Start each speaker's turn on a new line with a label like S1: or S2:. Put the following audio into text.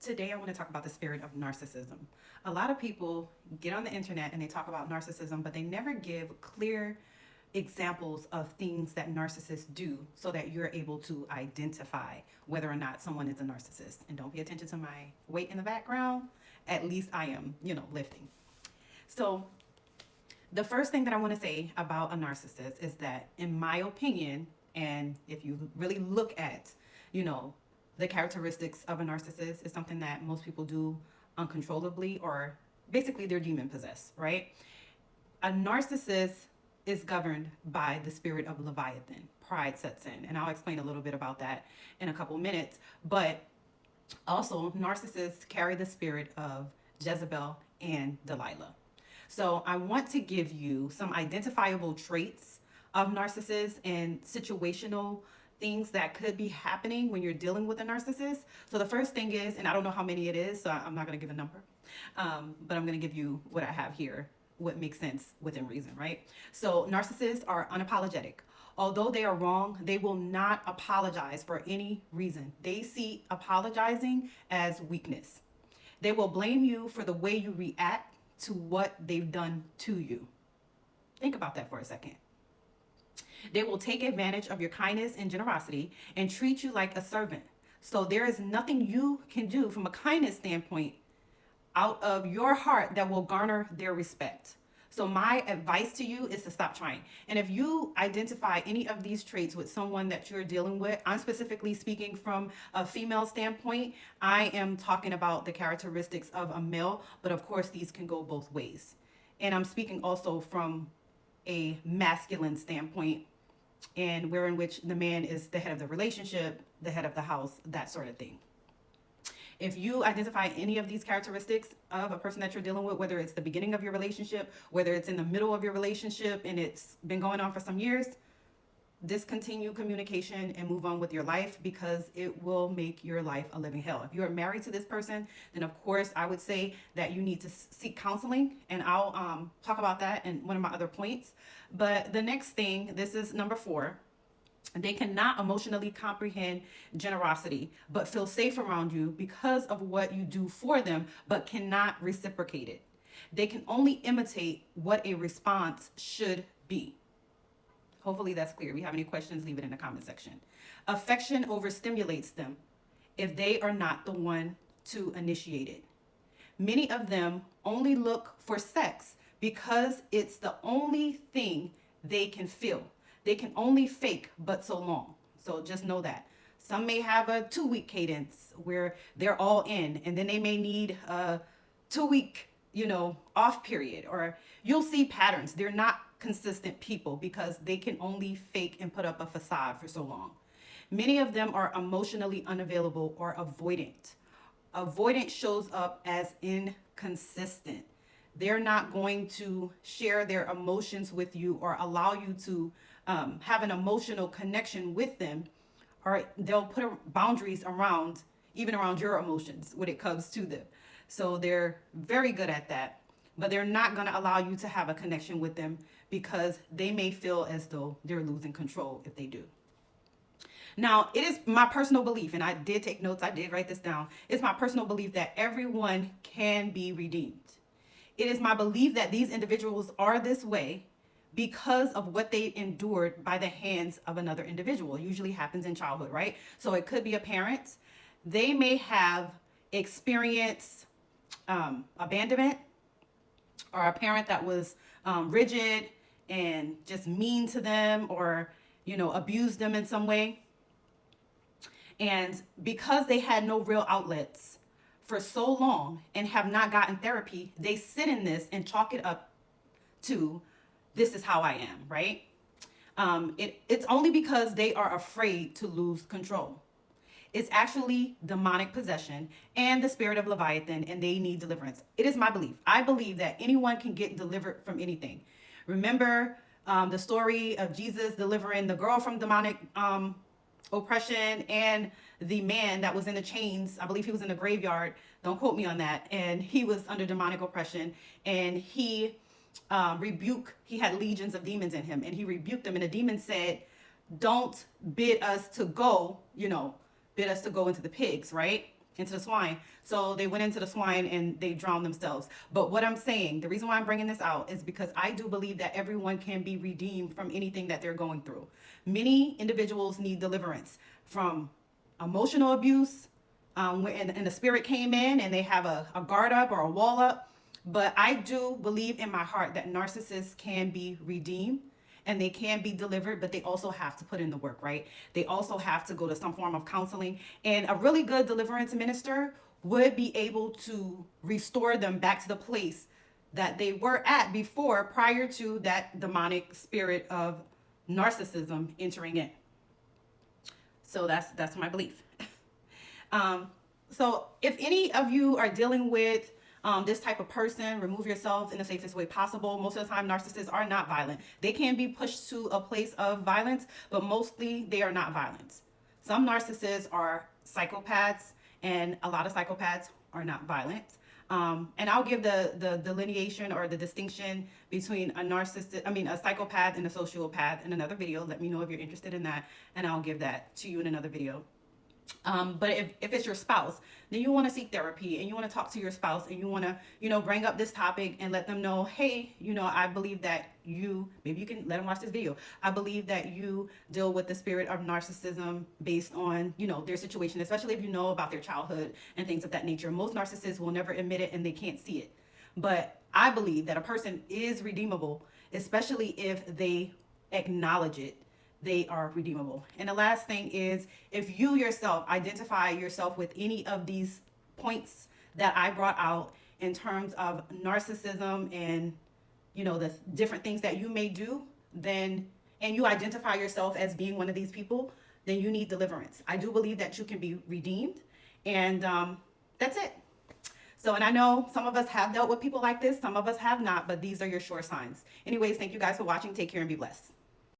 S1: Today, I want to talk about the spirit of narcissism. A lot of people get on the internet and they talk about narcissism, but they never give clear examples of things that narcissists do so that you're able to identify whether or not someone is a narcissist. And don't pay attention to my weight in the background. At least I am, lifting. So, the first thing that I want to say about a narcissist is that, in my opinion, and if you really look at, you know, the characteristics of a narcissist, is something that most people do uncontrollably, or basically they're demon possessed, right? A narcissist is governed by the spirit of Leviathan. Pride sets in, and I'll explain a little bit about that in a couple minutes. But also, narcissists carry the spirit of Jezebel and Delilah. So I want to give you some identifiable traits of narcissists and situational things that could be happening when you're dealing with a narcissist. So the first thing is, and I don't know how many it is, so I'm not going to give a number, but I'm going to give you what I have here, what makes sense within reason, right? So narcissists are unapologetic. Although they are wrong, they will not apologize for any reason. They see apologizing as weakness. They will blame you for the way you react to what they've done to you. Think about that for a second. They will take advantage of your kindness and generosity and treat you like a servant. So there is nothing you can do from a kindness standpoint out of your heart that will garner their respect. So my advice to you is to stop trying. And if you identify any of these traits with someone that you're dealing with, I'm specifically speaking from a female standpoint. I am talking about the characteristics of a male, but of course these can go both ways. And I'm speaking also from a masculine standpoint, and where in which the man is the head of the relationship, the head of the house, that sort of thing. If you identify any of these characteristics of a person that you're dealing with, whether it's the beginning of your relationship, whether it's in the middle of your relationship and it's been going on for some years, discontinue communication and move on with your life, because it will make your life a living hell. If you are married to this person, then of course I would say that you need to seek counseling, and I'll talk about that in one of my other points. But the next thing, this is number 4. They cannot emotionally comprehend generosity, but feel safe around you because of what you do for them, but cannot reciprocate it. They can only imitate what a response should be. Hopefully that's clear. If you have any questions, leave it in the comment section. Affection overstimulates them if they are not the one to initiate it. Many of them only look for sex because it's the only thing they can feel. They can only fake but so long. So just know that. Some may have a 2-week cadence where they're all in, and then they may need a 2-week, off period, or you'll see patterns. They're not consistent people because they can only fake and put up a facade for so long. Many of them are emotionally unavailable or avoidant. Avoidant shows up as inconsistent. They're not going to share their emotions with you or allow you to have an emotional connection with them, or they'll put boundaries around, even around your emotions when it comes to them. So they're very good at that, but they're not going to allow you to have a connection with them because they may feel as though they're losing control if they do. Now, it is my personal belief, and I did take notes, I did write this down. It's my personal belief that everyone can be redeemed. It is my belief that these individuals are this way because of what they endured by the hands of another individual. It usually happens in childhood, right? So it could be a parent. They may have experienced abandonment, or a parent that was rigid and just mean to them, or abused them in some way. And because they had no real outlets for so long and have not gotten therapy, they sit in this and chalk it up to, this is how I am, right? It's only because they are afraid to lose control. It's actually demonic possession and the spirit of Leviathan, and they need deliverance. It is my belief. I believe that anyone can get delivered from anything. Remember the story of Jesus delivering the girl from demonic oppression and the man that was in the chains. I believe he was in the graveyard. Don't quote me on that. And he was under demonic oppression, and he had legions of demons in him, and he rebuked them. And the demon said, don't bid us to go, bid us to go into the pigs, right? into the swine. So they went into the swine and they drowned themselves. But what I'm saying, the reason why I'm bringing this out is because I do believe that everyone can be redeemed from anything that they're going through. Many individuals need deliverance from emotional abuse, and the spirit came in and they have a guard up or a wall up. But I do believe in my heart that narcissists can be redeemed and they can be delivered, but they also have to put in the work, right? They also have to go to some form of counseling. And a really good deliverance minister would be able to restore them back to the place that they were at before, prior to that demonic spirit of narcissism entering in. So that's my belief. So if any of you are dealing with this type of person, remove yourself in the safest way possible. Most of the time, narcissists are not violent. They can be pushed to a place of violence, but mostly they are not violent. Some narcissists are psychopaths, and a lot of psychopaths are not violent. And I'll give the delineation or the distinction between a psychopath and a sociopath in another video. Let me know if you're interested in that, and I'll give that to you in another video. But if it's your spouse, then you want to seek therapy and you want to talk to your spouse and you want to, bring up this topic and let them know, hey, I believe that maybe you can let them watch this video. I believe that you deal with the spirit of narcissism based on, their situation, especially if you know about their childhood and things of that nature. Most narcissists will never admit it and they can't see it. But I believe that a person is redeemable, especially if they acknowledge it. They are redeemable. And the last thing is, if you yourself identify yourself with any of these points that I brought out in terms of narcissism and the different things that you may do, and you identify yourself as being one of these people, then you need deliverance. I do believe that you can be redeemed, and that's it. So, and I know some of us have dealt with people like this, some of us have not, but these are your sure signs. Anyways, thank you guys for watching. Take care and be blessed.